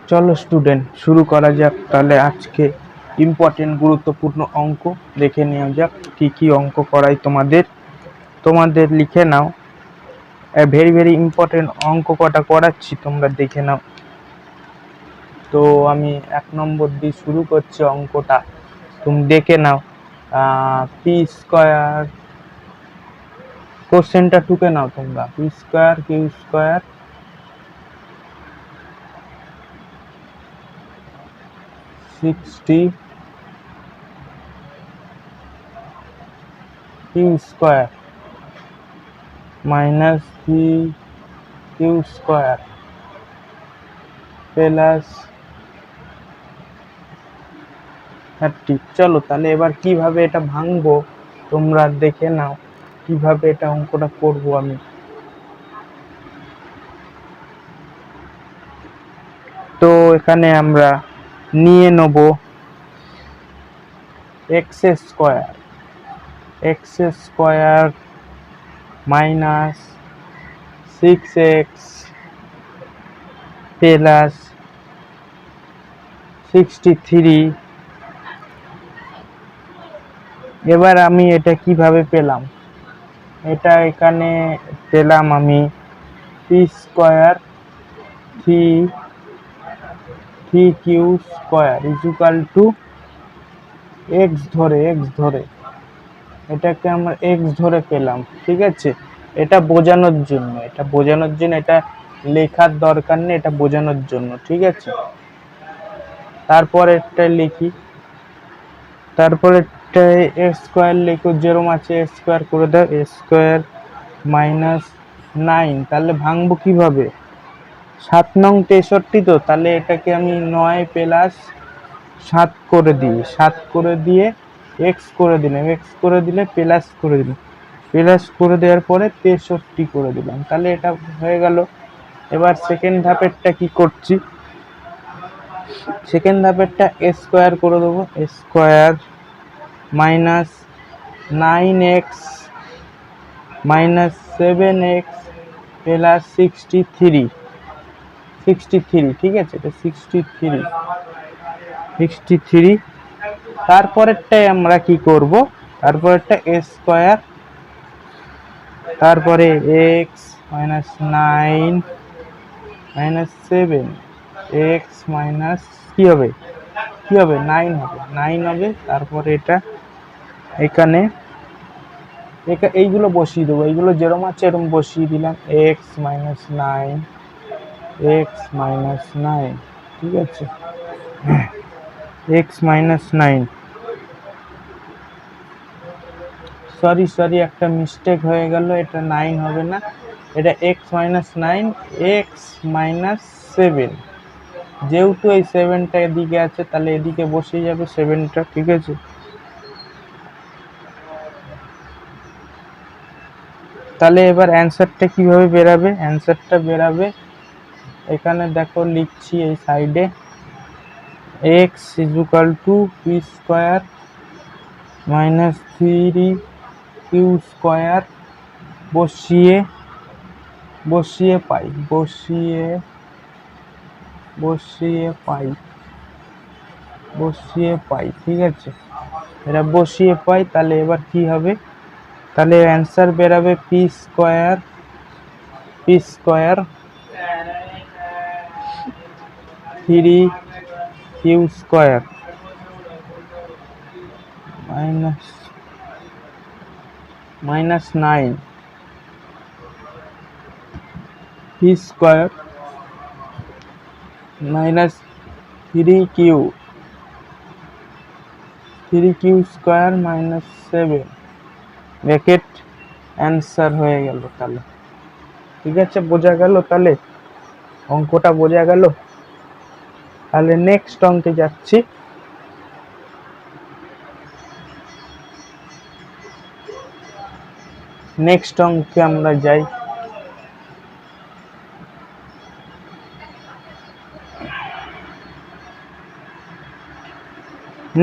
চলো স্টুডেন্ট, শুরু করা যাক তাহলে। আজকে ইম্পর্টেন্ট গুরুত্বপূর্ণ অঙ্ক দেখে নেওয়া যাক। কি কি অঙ্ক করাই তোমাদের লিখে নাও। ভেরি ভেরি ইম্পর্টেন্ট অঙ্ক কটা করাচ্ছি, তোমরা দেখে নাও। তো আমি 1 নম্বর দিয়ে শুরু করছি অঙ্কটা, তুমি দেখে নাও। পি স্কোয়ার, কোশ্চেনটা টুকে নাও তোমরা। P square Q square 60 Q square minus 3 Q square plus 30। চলো তাহলে এবার কিভাবে এটা ভাঙবো তোমরা দেখে নাও, কিভাবে এটা অঙ্কটা করব আমি। তো এখানে আমরা নিয়ে নেব x square minus 6x plus 63। এবার আমি এটা কিভাবে পেলাম, এটা এখানে পেলাম আমি P square 3 Q square equal to x ধরে এটাকে আমরা এক্স ধরে পেলাম। ঠিক আছে, এটা বোঝানোর জন্য, এটা লেখার দরকার নেই, এটা বোঝানোর জন্য। ঠিক আছে, তারপর একটা লিখি, তারপরে স্কোয়ার লিখো, যেরকম আছে স্কোয়ার করে দাও। স্কোয়ার মাইনাস 9, তাহলে ভাঙবো কিভাবে? 7 নং 63 তো, তাহলে এটাকে আমি 9 প্লাস 7 করে দিই, 7 করে দিয়ে এক্স করে দিলাম, এক্স করে দিলে প্লাস করে দিলাম, প্লাস করে দেওয়ার পরে 63 করে দিলাম, তাহলে এটা হয়ে গেল। এবার সেকেন্ড ধাপেরটা কি করছি, সেকেন্ড ধাপেরটা স্কোয়ার করে দেবো। Square minus 9x minus 7x plus 63। ঠিক আছে, এটা 63। তারপরেরটাই আমরা কি করব, তারপরেরটা স্কোয়ার, তারপরে x minus 9 minus 7 x minus কি হবে 9 হবে। তারপরে এটা এখানে এইগুলো বসিয়ে দেবো, এইগুলো যেরকম আছে এরকম বসিয়ে দিলাম। এক্স মাইনাস 9, ঠিক আছে, এক্স মাইনাস 9। সরি একটা মিস্টেক হয়ে গেল, এটা 9 হবে না, এটা এক্স মাইনাস 9 এক্স মাইনাস 7। যেহেতু এই 7টা এদিকে আছে তাহলে এদিকে বসে যাবে 7টা। ঠিক আছে, তাহলে এবার অ্যান্সারটা কিভাবে বেরাবে? অ্যান্সারটা বেরাবে এখানে দেখো, লিখছি এই সাইডে, x equal to P square minus 3 Q square বসিয়ে পাই। ঠিক আছে, এটা বসিয়ে পাই, তাহলে এবার কি হবে, তাহলে অ্যান্সার বেরাবে P square 3 Q square minus 9 P square minus 3 Q square minus 7 bracket answer হয়ে গেল। তাহলে ঠিক আছে, বোঝা গেল, তাহলে অঙ্কটা বোঝা গেল। তাহলে নেক্সট অঙ্কে যাচ্ছি। নেক্সট অঙ্কে আমরা যাই।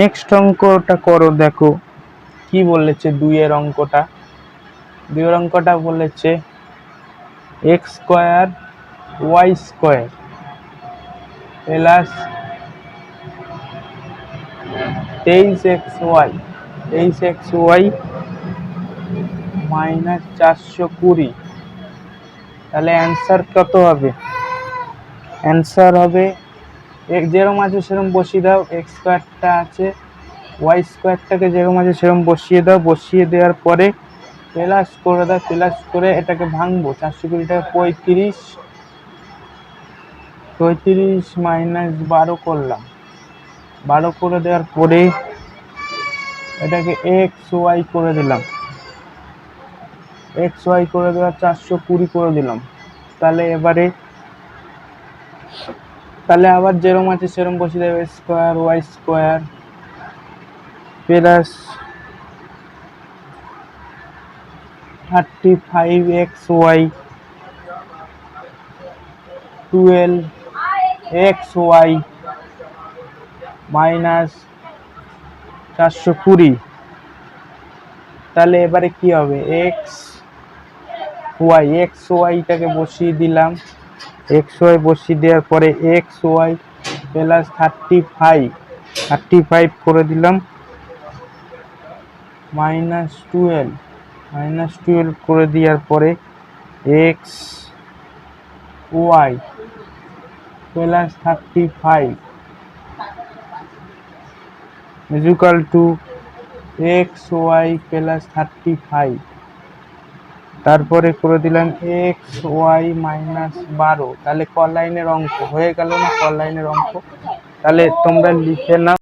নেক্সট অঙ্কটা করো, দেখো কি বলেছে। 2 এর অঙ্কটা বলেছে x square y square plus 23xy, 23xy minus 420। তাহলে অ্যান্সার কত হবে? অ্যান্সার হবে যেরকম আছে সেরকম বসিয়ে দাও, এক্স স্কোয়ারটা আছে, ওয়াই স্কোয়ারটাকে যেরকম আছে সেরকম বসিয়ে দাও, বসিয়ে দেওয়ার পরে প্লাস করে দাও, প্লাস করে এটাকে ভাঙবো। 420টাকে 35 মাইনাস 12 করলাম, 12 করে দেওয়ার পরে এটাকে এক্স ওয়াই করে দিলাম, এক্স ওয়াই করে দেওয়ার 420 করে দিলাম। তাহলে আবার যেরকম আছে সেরকম বসিয়ে দেবে, square y square plus 35xy 12xy minus 420। তাহলে এবারে কি হবে? এক্স ওয়াইটাকে বসিয়ে দিলাম, এক্স ওয়াই বসিয়ে দেওয়ার পরে এক্স ওয়াই প্লাস 35 করে দিলাম মাইনাস 12 করে দেওয়ার পরে x y plus 35 equal to x y plus 35। তারপরে করে দিলাম এক্স ওয়াই মাইনাস 12। তাহলে ক লাইনের অঙ্ক হয়ে গেল না? ক লাইনের অঙ্ক। তাহলে তোমরা লিখে নাও।